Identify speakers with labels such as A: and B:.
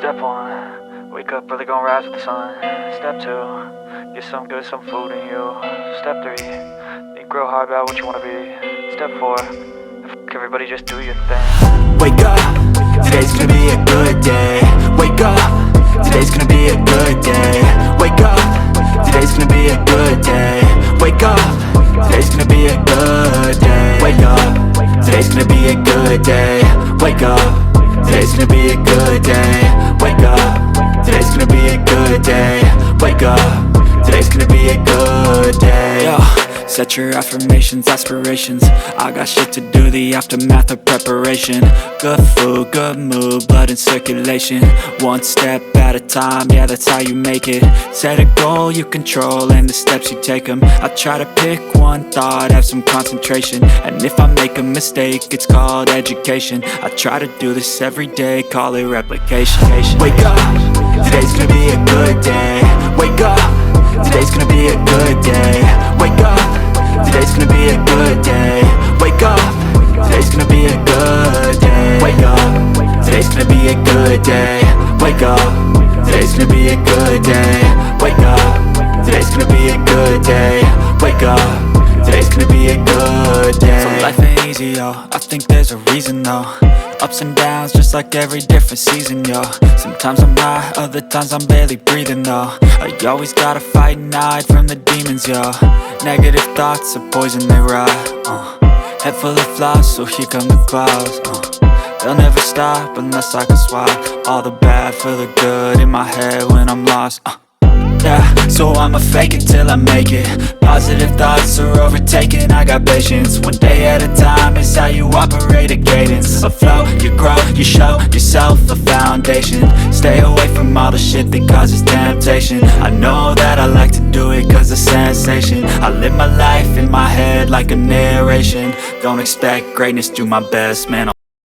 A: Step 1, wake up early, gonna rise with the sun. Step 2, get some good, some food in you. Step 3, think real hard about what you wanna be. Step 4, fuck everybody, just do your thing.
B: Wake up, today's gonna be a good day. Wake up, today's gonna be a good day. Wake up, today's gonna be a good day. Wake up, today's gonna be a good day. Wake up, today's gonna be a good day. Wake up, today's gonna be a good day. Wake up, today's gonna be a good day. Wake up, today's gonna be a good day. Yo, set your affirmations, aspirations. I got shit to do, the aftermath of preparation. Good food, good mood, blood in circulation. One step at a time, yeah, that's how you make it. Set a goal you control and the steps you take them. I try to pick one thought, have some concentration. And if I make a mistake, it's called education. I try to do this every day, call it replication. Wake up, today's gonna be a good day. Wake up, today's gonna be a good day. Wake up, today's gonna be a good day. Wake up, today's gonna be a good day. Wake up, today's gonna be a good day. Wake up, today's gonna be a good day. Wake up, today's gonna be a good day. Wake up, today's gonna be a good day. So life ain't easy, yo, I think there's a reason though. Ups and downs, just like every different season, yo. Sometimes I'm high, other times I'm barely breathing, though. I always gotta fight and hide from the demons, yo. Negative thoughts are poison, they rot. Head full of flies, so here come the clouds. They'll never stop unless I can swap all the bad for the good in my head when I'm lost. Yeah, so I'ma fake it till I make it. Positive thoughts are overtaken, I got patience. One day at a time is how you operate a cadence. A flow, you grow, you show yourself a foundation. Stay away from all the shit that causes temptation. I know that I like to do it cause it's sensation. I live my life in my head like a narration. Don't expect greatness, do my best, man.